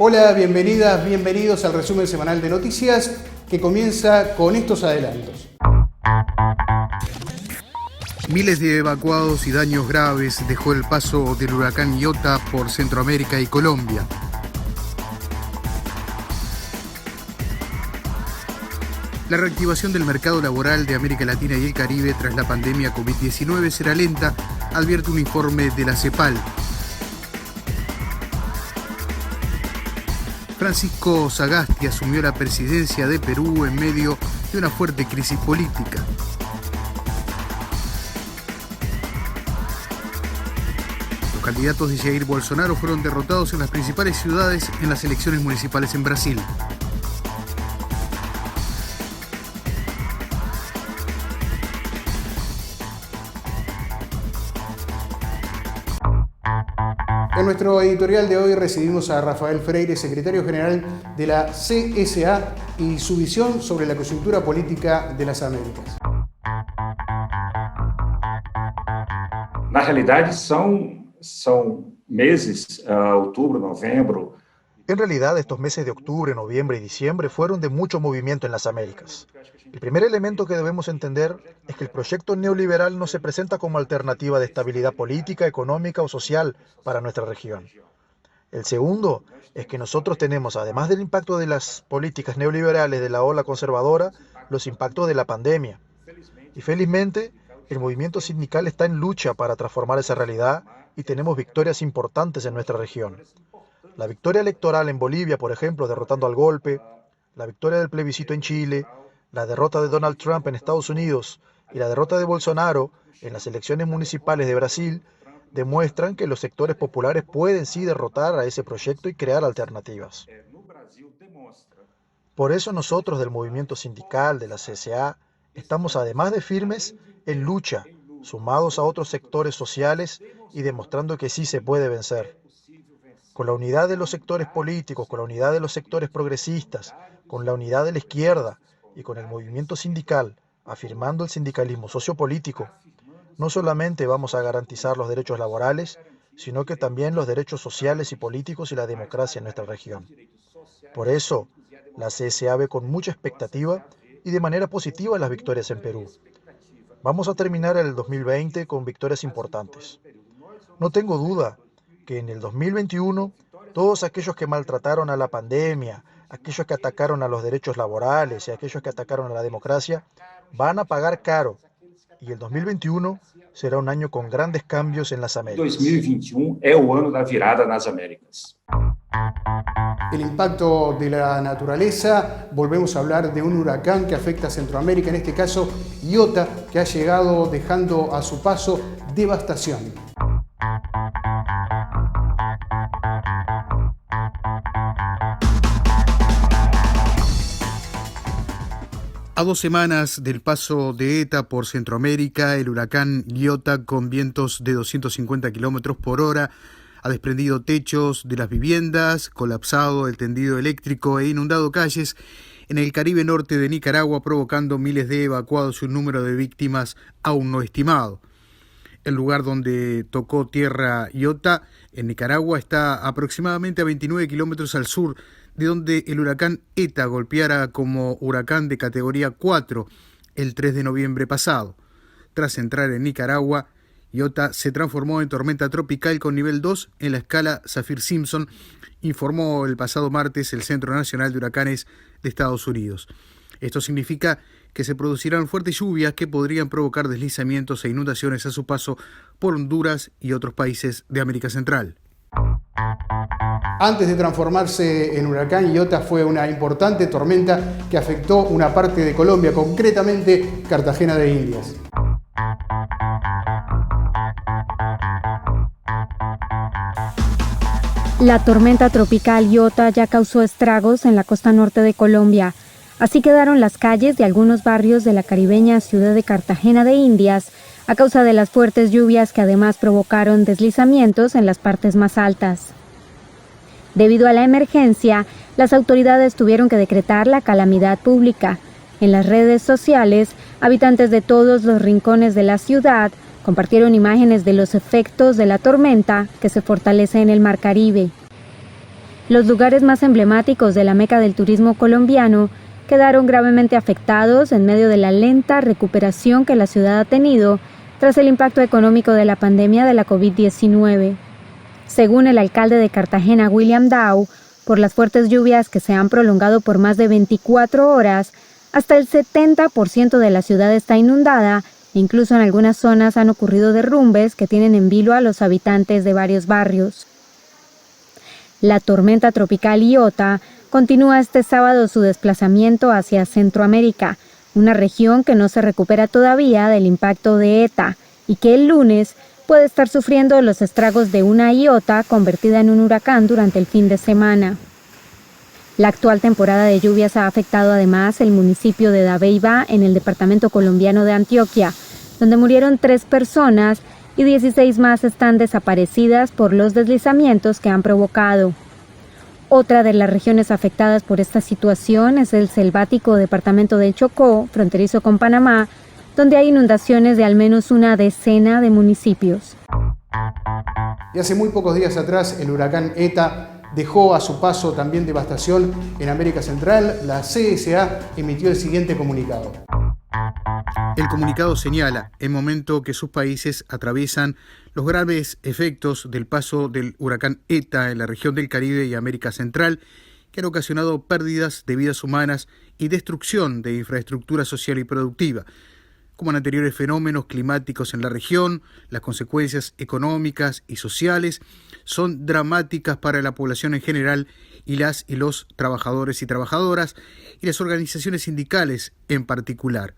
Hola, bienvenidas, bienvenidos al resumen semanal de noticias que comienza con estos adelantos. Miles de evacuados y daños graves dejó el paso del huracán Iota por Centroamérica y Colombia. La reactivación del mercado laboral de América Latina y el Caribe tras la pandemia COVID-19 será lenta, advierte un informe de la CEPAL. Francisco Sagasti asumió la presidencia de Perú en medio de una fuerte crisis política. Los candidatos de Jair Bolsonaro fueron derrotados en las principales ciudades en las elecciones municipales en Brasil. En nuestro editorial de hoy recibimos a Rafael Freire, secretario general de la CSA, y su visión sobre la coyuntura política de las Américas. Na realidade, são meses, outubro, novembro. En realidad, estos meses de octubre, noviembre y diciembre fueron de mucho movimiento en las Américas. El primer elemento que debemos entender es que el proyecto neoliberal no se presenta como alternativa de estabilidad política, económica o social para nuestra región. El segundo es que nosotros tenemos, además del impacto de las políticas neoliberales de la ola conservadora, los impactos de la pandemia. Y felizmente, el movimiento sindical está en lucha para transformar esa realidad y tenemos victorias importantes en nuestra región. La victoria electoral en Bolivia, por ejemplo, derrotando al golpe, la victoria del plebiscito en Chile, la derrota de Donald Trump en Estados Unidos y la derrota de Bolsonaro en las elecciones municipales de Brasil demuestran que los sectores populares pueden sí derrotar a ese proyecto y crear alternativas. Por eso nosotros del movimiento sindical, de la CSA, estamos además de firmes en lucha, sumados a otros sectores sociales y demostrando que sí se puede vencer. Con la unidad de los sectores políticos, con la unidad de los sectores progresistas, con la unidad de la izquierda y con el movimiento sindical, afirmando el sindicalismo sociopolítico, no solamente vamos a garantizar los derechos laborales, sino que también los derechos sociales y políticos y la democracia en nuestra región. Por eso, la CSA ve con mucha expectativa y de manera positiva las victorias en Perú. Vamos a terminar el 2020 con victorias importantes. No tengo duda que en el 2021 todos aquellos que maltrataron a la pandemia, aquellos que atacaron a los derechos laborales y aquellos que atacaron a la democracia van a pagar caro. Y el 2021 será un año con grandes cambios en las Américas. 2021 é o ano da virada nas Américas. El impacto de la naturaleza, volvemos a hablar de un huracán que afecta a Centroamérica, en este caso Iota, que ha llegado dejando a su paso devastación. A 2 semanas del paso de ETA por Centroamérica, el huracán Iota, con vientos de 250 km por hora, ha desprendido techos de las viviendas, colapsado el tendido eléctrico e inundado calles en el Caribe norte de Nicaragua, provocando miles de evacuados y un número de víctimas aún no estimado. El lugar donde tocó tierra Iota, en Nicaragua, está aproximadamente a 29 kilómetros al sur de donde el huracán ETA golpeara como huracán de categoría 4 el 3 de noviembre pasado. Tras entrar en Nicaragua, Iota se transformó en tormenta tropical con nivel 2 en la escala Saffir-Simpson, informó el pasado martes el Centro Nacional de Huracanes de Estados Unidos. Esto significa que se producirán fuertes lluvias que podrían provocar deslizamientos e inundaciones a su paso por Honduras y otros países de América Central. Antes de transformarse en huracán, Iota fue una importante tormenta que afectó una parte de Colombia, concretamente Cartagena de Indias. La tormenta tropical Iota ya causó estragos en la costa norte de Colombia. Así quedaron las calles de algunos barrios de la caribeña ciudad de Cartagena de Indias a causa de las fuertes lluvias que además provocaron deslizamientos en las partes más altas. Debido a la emergencia, las autoridades tuvieron que decretar la calamidad pública. En las redes sociales, habitantes de todos los rincones de la ciudad compartieron imágenes de los efectos de la tormenta que se fortalece en el Mar Caribe. Los lugares más emblemáticos de la meca del turismo colombiano quedaron gravemente afectados en medio de la lenta recuperación que la ciudad ha tenido tras el impacto económico de la pandemia de la COVID-19. Según el alcalde de Cartagena, William Dow, por las fuertes lluvias que se han prolongado por más de 24 horas, hasta el 70% de la ciudad está inundada e incluso en algunas zonas han ocurrido derrumbes que tienen en vilo a los habitantes de varios barrios. La tormenta tropical Iota continúa este sábado su desplazamiento hacia Centroamérica, una región que no se recupera todavía del impacto de ETA y que el lunes puede estar sufriendo los estragos de una Iota convertida en un huracán durante el fin de semana. La actual temporada de lluvias ha afectado además el municipio de Dabeiba en el departamento colombiano de Antioquia, donde murieron 3 personas y 16 más están desaparecidas por los deslizamientos que han provocado. Otra de las regiones afectadas por esta situación es el selvático departamento de Chocó, fronterizo con Panamá, donde hay inundaciones de al menos una decena de municipios. Y hace muy pocos días atrás, el huracán ETA dejó a su paso también devastación en América Central. La CSA emitió el siguiente comunicado. El comunicado señala, en momento que sus países atraviesan los graves efectos del paso del huracán ETA en la región del Caribe y América Central, que han ocasionado pérdidas de vidas humanas y destrucción de infraestructura social y productiva. Como en anteriores fenómenos climáticos en la región, las consecuencias económicas y sociales son dramáticas para la población en general y las y los trabajadores y trabajadoras y las organizaciones sindicales en particular.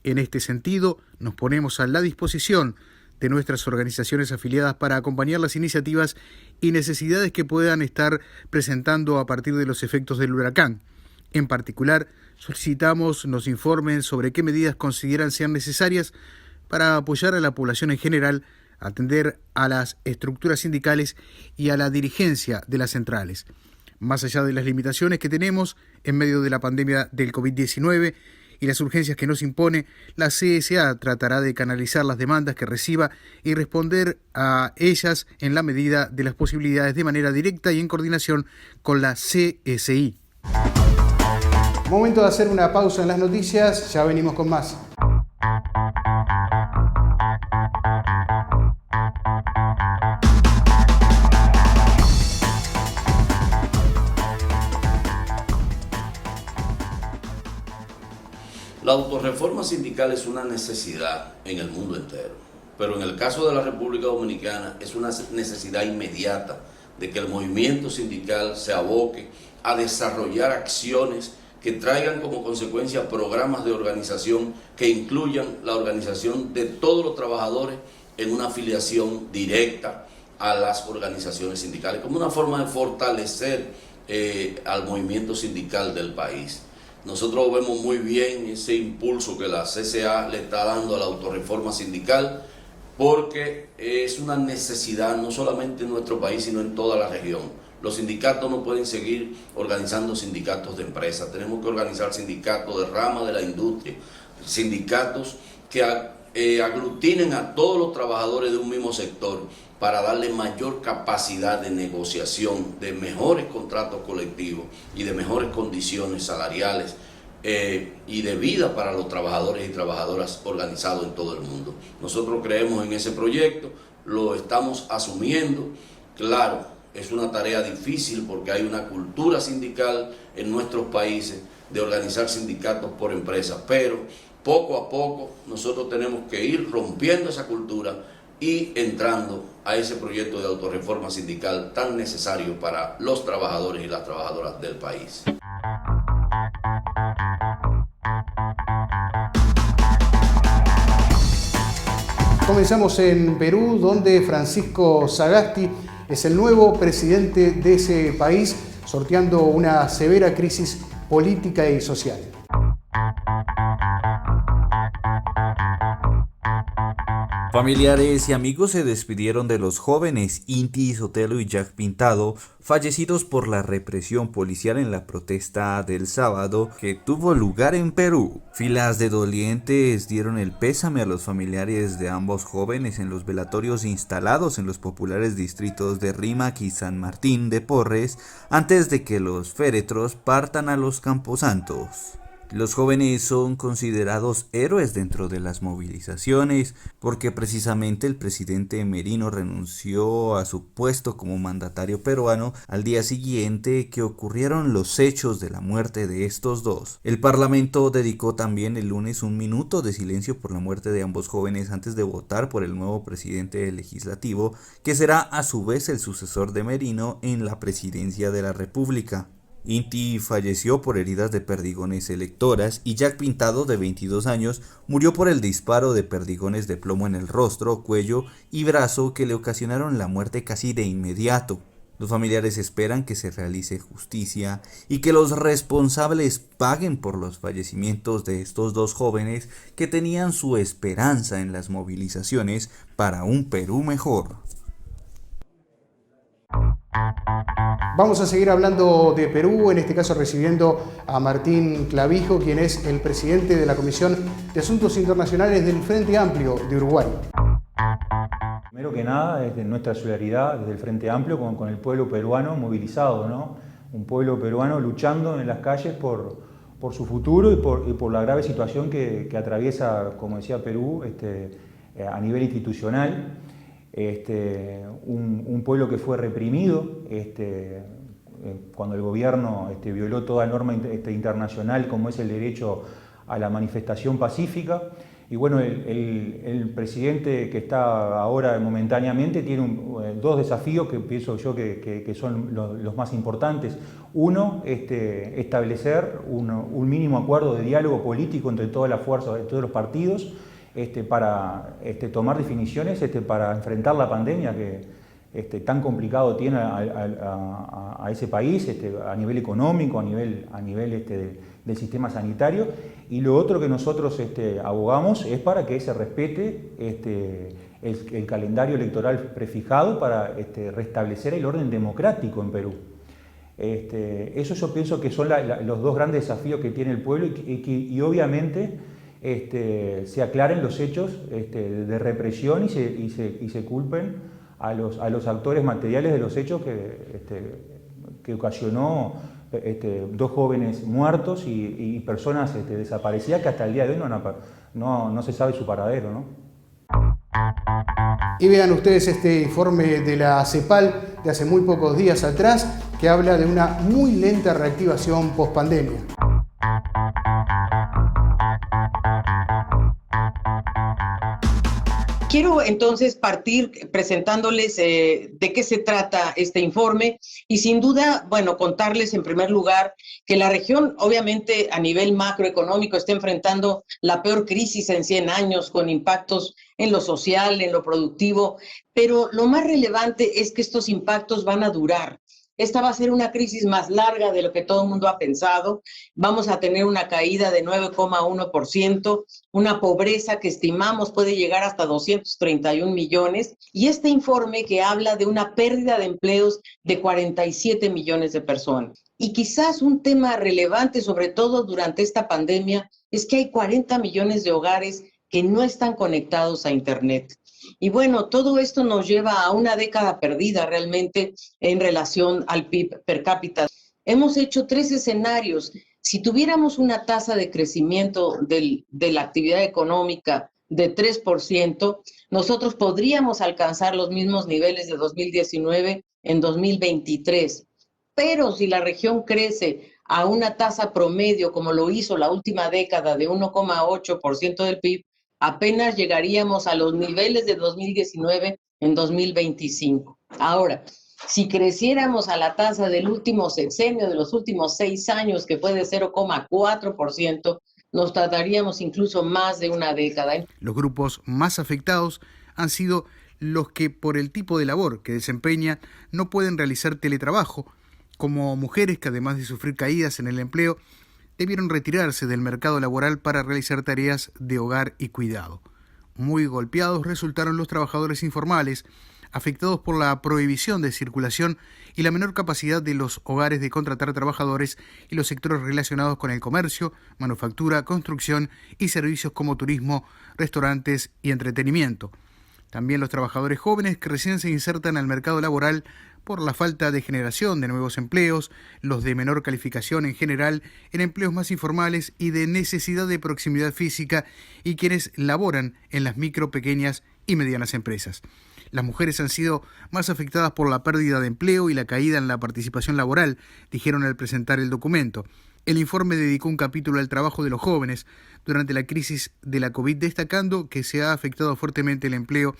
En este sentido, nos ponemos a la disposición de nuestras organizaciones afiliadas para acompañar las iniciativas y necesidades que puedan estar presentando a partir de los efectos del huracán. En particular, solicitamos nos informen sobre qué medidas consideran sean necesarias para apoyar a la población en general, atender a las estructuras sindicales y a la dirigencia de las centrales. Más allá de las limitaciones que tenemos en medio de la pandemia del COVID-19 y las urgencias que nos impone, la CSA tratará de canalizar las demandas que reciba y responder a ellas en la medida de las posibilidades de manera directa y en coordinación con la CSI. Momento de hacer una pausa en las noticias, ya venimos con más. La autorreforma sindical es una necesidad en el mundo entero, pero en el caso de la República Dominicana es una necesidad inmediata de que el movimiento sindical se aboque a desarrollar acciones que traigan como consecuencia programas de organización que incluyan la organización de todos los trabajadores en una afiliación directa a las organizaciones sindicales, como una forma de fortalecer al movimiento sindical del país. Nosotros vemos muy bien ese impulso que la CSA le está dando a la autorreforma sindical, porque es una necesidad no solamente en nuestro país, sino en toda la región. Los sindicatos no pueden seguir organizando sindicatos de empresas, tenemos que organizar sindicatos de rama de la industria, sindicatos que aglutinen a todos los trabajadores de un mismo sector para darle mayor capacidad de negociación, de mejores contratos colectivos y de mejores condiciones salariales y de vida para los trabajadores y trabajadoras organizados en todo el mundo. Nosotros creemos en ese proyecto, lo estamos asumiendo. Claro, es una tarea difícil porque hay una cultura sindical en nuestros países de organizar sindicatos por empresas, pero poco a poco nosotros tenemos que ir rompiendo esa cultura y entrando a ese proyecto de autorreforma sindical tan necesario para los trabajadores y las trabajadoras del país. Comenzamos en Perú, donde Francisco Sagasti es el nuevo presidente de ese país, sorteando una severa crisis política y social. Familiares y amigos se despidieron de los jóvenes Inti Sotelo y Jack Pintado, fallecidos por la represión policial en la protesta del sábado que tuvo lugar en Perú. Filas de dolientes dieron el pésame a los familiares de ambos jóvenes en los velatorios instalados en los populares distritos de Rímac y San Martín de Porres antes de que los féretros partan a los camposantos. Los jóvenes son considerados héroes dentro de las movilizaciones porque precisamente el presidente Merino renunció a su puesto como mandatario peruano al día siguiente que ocurrieron los hechos de la muerte de estos dos. El Parlamento dedicó también el lunes un minuto de silencio por la muerte de ambos jóvenes antes de votar por el nuevo presidente legislativo, que será a su vez el sucesor de Merino en la presidencia de la República. Inti falleció por heridas de perdigones electoras y Jack Pintado, de 22 años, murió por el disparo de perdigones de plomo en el rostro, cuello y brazo que le ocasionaron la muerte casi de inmediato. Los familiares esperan que se realice justicia y que los responsables paguen por los fallecimientos de estos dos jóvenes que tenían su esperanza en las movilizaciones para un Perú mejor. Vamos a seguir hablando de Perú, en este caso recibiendo a Martín Clavijo, quien es el presidente de la Comisión de Asuntos Internacionales del Frente Amplio de Uruguay. Primero que nada, desde nuestra solidaridad, desde el Frente Amplio, con el pueblo peruano movilizado, ¿no? Un pueblo peruano luchando en las calles por su futuro y por la grave situación que atraviesa, como decía Perú, a nivel institucional. Un pueblo que fue reprimido cuando el gobierno violó toda norma internacional como es el derecho a la manifestación pacífica. Y bueno, el presidente que está ahora momentáneamente tiene dos desafíos que pienso yo que son los más importantes. Uno, establecer un mínimo acuerdo de diálogo político entre todas las fuerzas, de todos los partidos, para tomar definiciones para enfrentar la pandemia que tan complicado tiene a ese país, a nivel económico, a nivel del sistema sanitario. Y lo otro que nosotros abogamos es para que se respete el calendario electoral prefijado para restablecer el orden democrático en Perú. Eso yo pienso que son los dos grandes desafíos que tiene el pueblo y obviamente se aclaren los hechos de represión y se culpen a los actores materiales de los hechos que ocasionó dos jóvenes muertos y personas desaparecidas que hasta el día de hoy no se sabe su paradero, ¿no? Y vean ustedes este informe de la CEPAL de hace muy pocos días atrás que habla de una muy lenta reactivación post-pandemia. Quiero entonces partir presentándoles de qué se trata este informe y sin duda, bueno, contarles en primer lugar que la región obviamente a nivel macroeconómico está enfrentando la peor crisis en 100 años con impactos en lo social, en lo productivo, pero lo más relevante es que estos impactos van a durar. Esta va a ser una crisis más larga de lo que todo el mundo ha pensado. Vamos a tener una caída de 9,1%, una pobreza que estimamos puede llegar hasta 231 millones, y este informe que habla de una pérdida de empleos de 47 millones de personas. Y quizás un tema relevante, sobre todo durante esta pandemia, es que hay 40 millones de hogares que no están conectados a Internet. Y bueno, todo esto nos lleva a una década perdida realmente en relación al PIB per cápita. Hemos hecho 3 escenarios. Si tuviéramos una tasa de crecimiento de la actividad económica de 3%, nosotros podríamos alcanzar los mismos niveles de 2019 en 2023. Pero si la región crece a una tasa promedio, como lo hizo la última década, de 1,8% del PIB, apenas llegaríamos a los niveles de 2019 en 2025. Ahora, si creciéramos a la tasa del último sexenio, de los últimos 6 años, que fue de 0,4%, nos tardaríamos incluso más de una década. Los grupos más afectados han sido los que, por el tipo de labor que desempeñan, no pueden realizar teletrabajo, como mujeres que, además de sufrir caídas en el empleo, debieron retirarse del mercado laboral para realizar tareas de hogar y cuidado. Muy golpeados resultaron los trabajadores informales, afectados por la prohibición de circulación y la menor capacidad de los hogares de contratar trabajadores y los sectores relacionados con el comercio, manufactura, construcción y servicios como turismo, restaurantes y entretenimiento. También los trabajadores jóvenes que recién se insertan al mercado laboral por la falta de generación de nuevos empleos, los de menor calificación en general en empleos más informales y de necesidad de proximidad física y quienes laboran en las micro, pequeñas y medianas empresas. Las mujeres han sido más afectadas por la pérdida de empleo y la caída en la participación laboral, dijeron al presentar el documento. El informe dedicó un capítulo al trabajo de los jóvenes durante la crisis de la COVID, destacando que se ha afectado fuertemente el empleo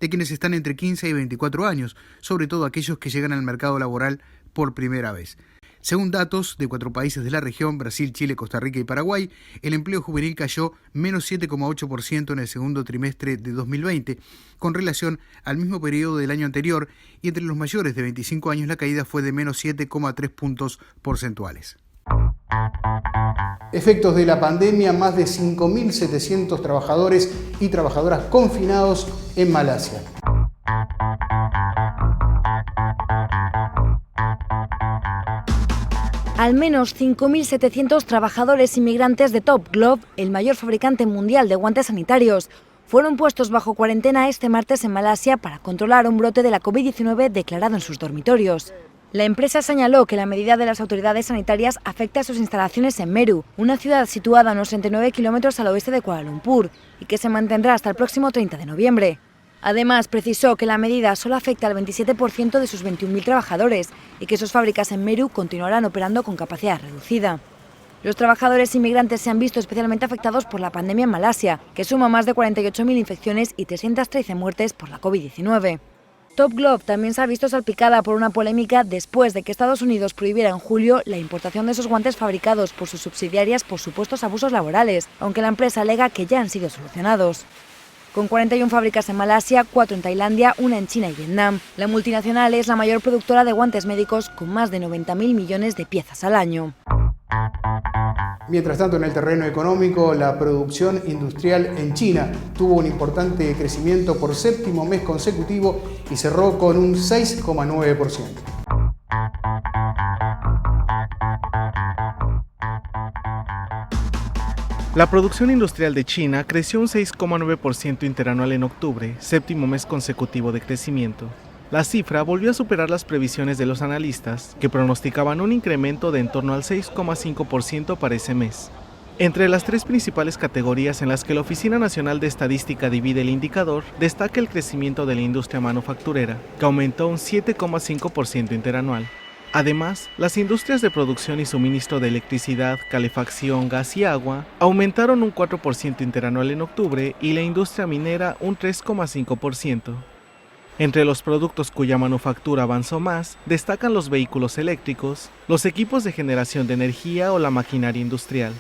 de quienes están entre 15 y 24 años, sobre todo aquellos que llegan al mercado laboral por primera vez. Según datos de 4 países de la región, Brasil, Chile, Costa Rica y Paraguay, el empleo juvenil cayó menos 7,8% en el segundo trimestre de 2020, con relación al mismo periodo del año anterior, y entre los mayores de 25 años la caída fue de menos 7,3 puntos porcentuales. Efectos de la pandemia: más de 5.700 trabajadores y trabajadoras confinados en Malasia. Al menos 5.700 trabajadores inmigrantes de Top Glove, el mayor fabricante mundial de guantes sanitarios, fueron puestos bajo cuarentena este martes en Malasia para controlar un brote de la COVID-19 declarado en sus dormitorios. La empresa señaló que la medida de las autoridades sanitarias afecta a sus instalaciones en Meru, una ciudad situada a unos 39 kilómetros al oeste de Kuala Lumpur, y que se mantendrá hasta el próximo 30 de noviembre. Además, precisó que la medida solo afecta al 27% de sus 21.000 trabajadores y que sus fábricas en Meru continuarán operando con capacidad reducida. Los trabajadores inmigrantes se han visto especialmente afectados por la pandemia en Malasia, que suma más de 48.000 infecciones y 313 muertes por la COVID-19. Top Glove también se ha visto salpicada por una polémica después de que Estados Unidos prohibiera en julio la importación de esos guantes fabricados por sus subsidiarias por supuestos abusos laborales, aunque la empresa alega que ya han sido solucionados. Con 41 fábricas en Malasia, 4 en Tailandia, 1 en China y Vietnam, la multinacional es la mayor productora de guantes médicos con más de 90.000 millones de piezas al año. Mientras tanto, en el terreno económico, la producción industrial en China tuvo un importante crecimiento por 7º mes consecutivo y cerró con un 6,9%. La producción industrial de China creció un 6,9% interanual en octubre, 7º mes consecutivo de crecimiento. La cifra volvió a superar las previsiones de los analistas, que pronosticaban un incremento de en torno al 6,5% para ese mes. Entre las 3 principales categorías en las que la Oficina Nacional de Estadística divide el indicador, destaca el crecimiento de la industria manufacturera, que aumentó un 7,5% interanual. Además, las industrias de producción y suministro de electricidad, calefacción, gas y agua aumentaron un 4% interanual en octubre y la industria minera un 3,5%. Entre los productos cuya manufactura avanzó más, destacan los vehículos eléctricos, los equipos de generación de energía o la maquinaria industrial.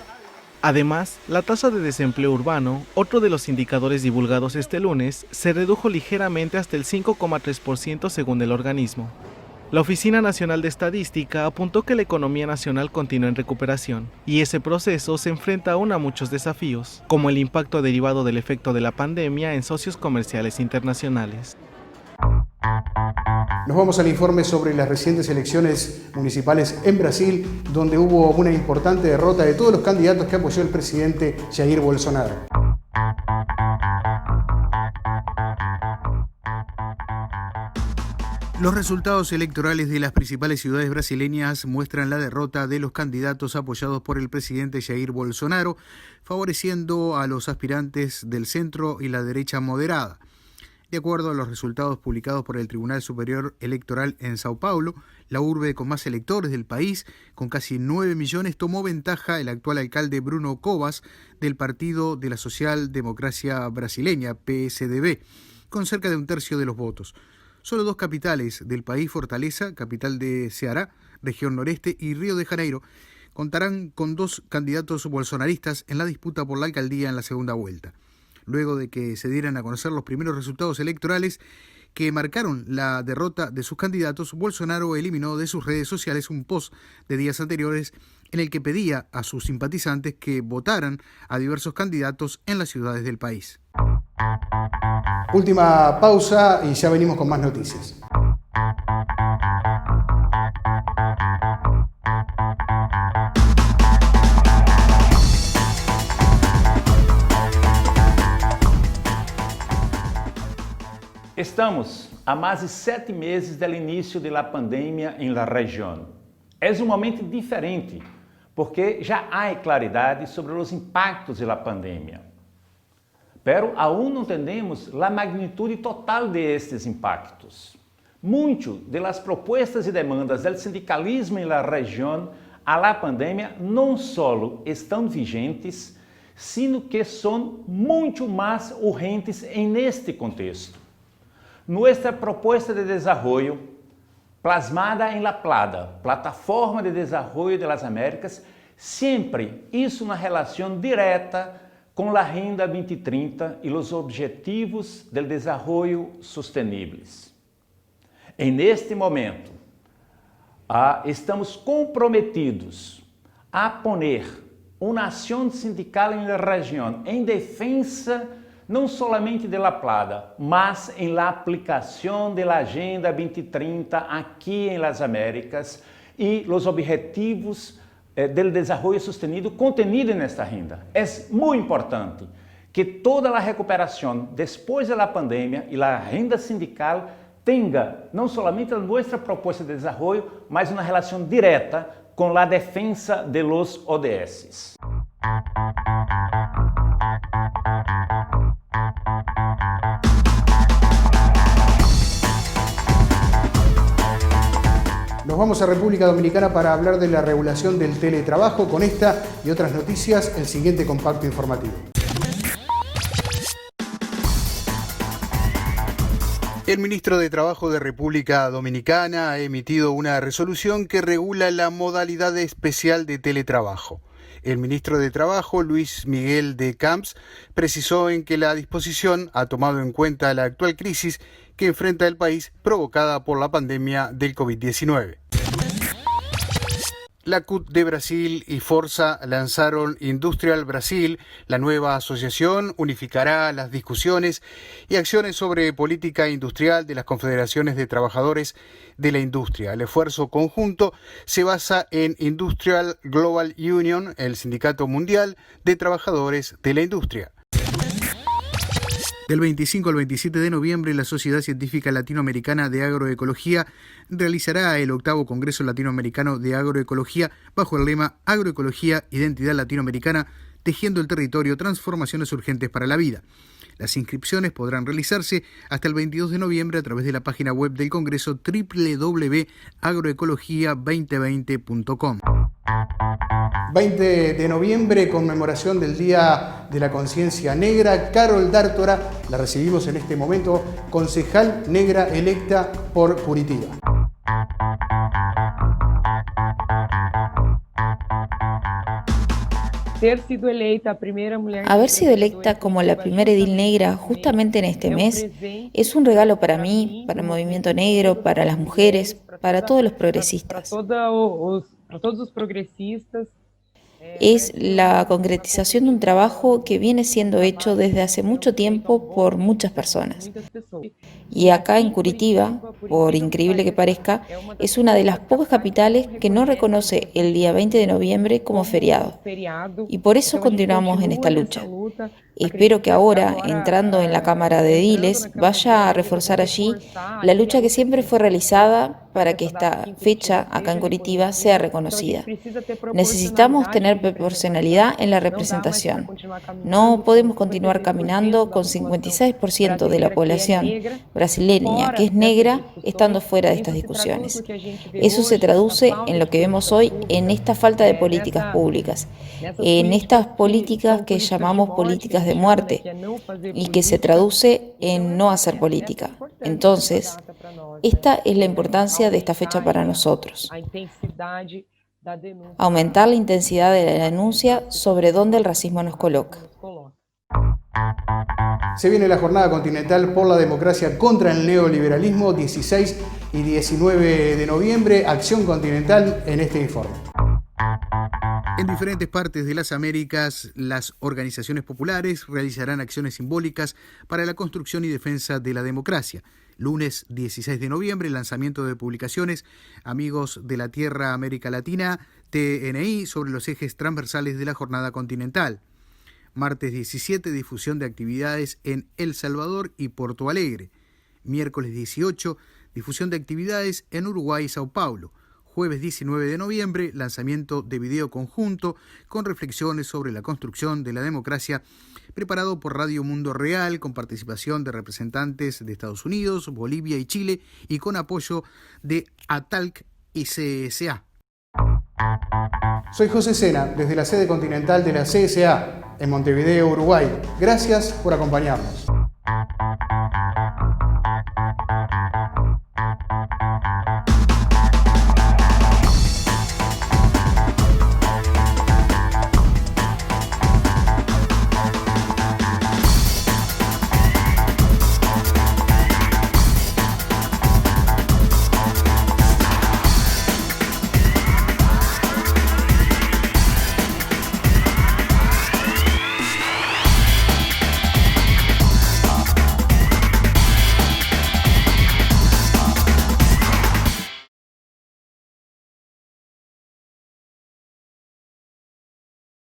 Además, la tasa de desempleo urbano, otro de los indicadores divulgados este lunes, se redujo ligeramente hasta el 5,3% según el organismo. La Oficina Nacional de Estadística apuntó que la economía nacional continúa en recuperación, y ese proceso se enfrenta aún a muchos desafíos, como el impacto derivado del efecto de la pandemia en socios comerciales internacionales. Nos vamos al informe sobre las recientes elecciones municipales en Brasil, donde hubo una importante derrota de todos los candidatos que apoyó el presidente Jair Bolsonaro. Los resultados electorales de las principales ciudades brasileñas muestran la derrota de los candidatos apoyados por el presidente Jair Bolsonaro, favoreciendo a los aspirantes del centro y la derecha moderada. De acuerdo a los resultados publicados por el Tribunal Superior Electoral en Sao Paulo, la urbe con más electores del país, con casi 9 millones, tomó ventaja el actual alcalde Bruno Covas del Partido de la Social-Democracia Brasileña, PSDB, con cerca de un tercio de los votos. Solo 2 capitales del país, Fortaleza, capital de Ceará, región noreste, y Río de Janeiro, contarán con 2 candidatos bolsonaristas en la disputa por la alcaldía en la segunda vuelta. Luego de que se dieran a conocer los primeros resultados electorales que marcaron la derrota de sus candidatos, Bolsonaro eliminó de sus redes sociales un post de días anteriores en el que pedía a sus simpatizantes que votaran a diversos candidatos en las ciudades del país. Última pausa y ya venimos con más noticias. Estamos a mais de 7 meses do início da pandemia na região. É momento diferente, porque já há claridade sobre os impactos da pandemia. Pero aún não entendemos a magnitude total destes impactos. Muitas das propostas e demandas do sindicalismo na região à pandemia não só estão vigentes, sino que são muito mais urgentes neste contexto. Nossa proposta de desenvolvimento, plasmada em La Plada, Plataforma de Desenvolvimento das Américas, sempre isso uma relação direta com a Agenda 2030 e os Objetivos do Desenvolvimento Sustentáveis. Neste momento, estamos comprometidos a poner uma ação sindical na região em defesa não somente de La Plada, mas em la aplicação da Agenda 2030 aqui em las Américas e os objetivos do desenvolvimento sustenido contenido nesta agenda. É muito importante que toda a recuperação depois da pandemia e a agenda sindical tenha não somente a nossa proposta de desenvolvimento, mas uma relação direta com a defesa de los ODS. Nos vamos a República Dominicana para hablar de la regulación del teletrabajo. Con esta y otras noticias, el siguiente compacto informativo. El ministro de Trabajo de República Dominicana ha emitido una resolución que regula la modalidad especial de teletrabajo. El ministro de Trabajo, Luis Miguel de Camps, precisó en que la disposición ha tomado en cuenta la actual crisis que enfrenta el país provocada por la pandemia del COVID-19. La CUT de Brasil y Forza lanzaron Industrial Brasil. La nueva asociación unificará las discusiones y acciones sobre política industrial de las confederaciones de trabajadores de la industria. El esfuerzo conjunto se basa en Industrial Global Union, el sindicato mundial de trabajadores de la industria. Del 25 al 27 de noviembre, la Sociedad Científica Latinoamericana de Agroecología realizará el 8º Congreso Latinoamericano de Agroecología bajo el lema Agroecología, Identidad Latinoamericana, tejiendo el territorio, transformaciones urgentes para la vida. Las inscripciones podrán realizarse hasta el 22 de noviembre a través de la página web del Congreso www.agroecologia2020.com. 20 de noviembre, conmemoración del Día de la Conciencia Negra. Carol Dártora, la recibimos en este momento, concejal negra electa por Curitiba. Haber sido electa como la primera edil negra justamente en este mes es un regalo para mí, para el movimiento negro, para las mujeres, para todos los progresistas. Es la concretización de un trabajo que viene siendo hecho desde hace mucho tiempo por muchas personas. Y acá en Curitiba, por increíble que parezca, es una de las pocas capitales que no reconoce el día 20 de noviembre como feriado. Y por eso continuamos en esta lucha. Espero que ahora, entrando en la Cámara de Ediles, vaya a reforzar allí la lucha que siempre fue realizada para que esta fecha acá en Curitiba sea reconocida. Necesitamos tener proporcionalidad en la representación. No podemos continuar caminando con 56% de la población brasileña que es negra estando fuera de estas discusiones. Eso se traduce en lo que vemos hoy en esta falta de políticas públicas, en estas políticas que llamamos políticas de muerte y que se traduce en no hacer política. Entonces, esta es la importancia de esta fecha para nosotros. Aumentar la intensidad de la denuncia sobre dónde el racismo nos coloca. Se viene la Jornada Continental por la Democracia contra el Neoliberalismo, 16 y 19 de noviembre. Acción Continental en este informe. En diferentes partes de las Américas, las organizaciones populares realizarán acciones simbólicas para la construcción y defensa de la democracia. Lunes 16 de noviembre, lanzamiento de publicaciones Amigos de la Tierra América Latina, TNI, sobre los ejes transversales de la jornada continental. Martes 17, difusión de actividades en El Salvador y Porto Alegre. Miércoles 18, difusión de actividades en Uruguay y Sao Paulo. Jueves 19 de noviembre, lanzamiento de video conjunto con reflexiones sobre la construcción de la democracia, preparado por Radio Mundo Real, con participación de representantes de Estados Unidos, Bolivia y Chile, y con apoyo de ATALC y CSA. Soy José Sena, desde la sede continental de la CSA, en Montevideo, Uruguay. Gracias por acompañarnos.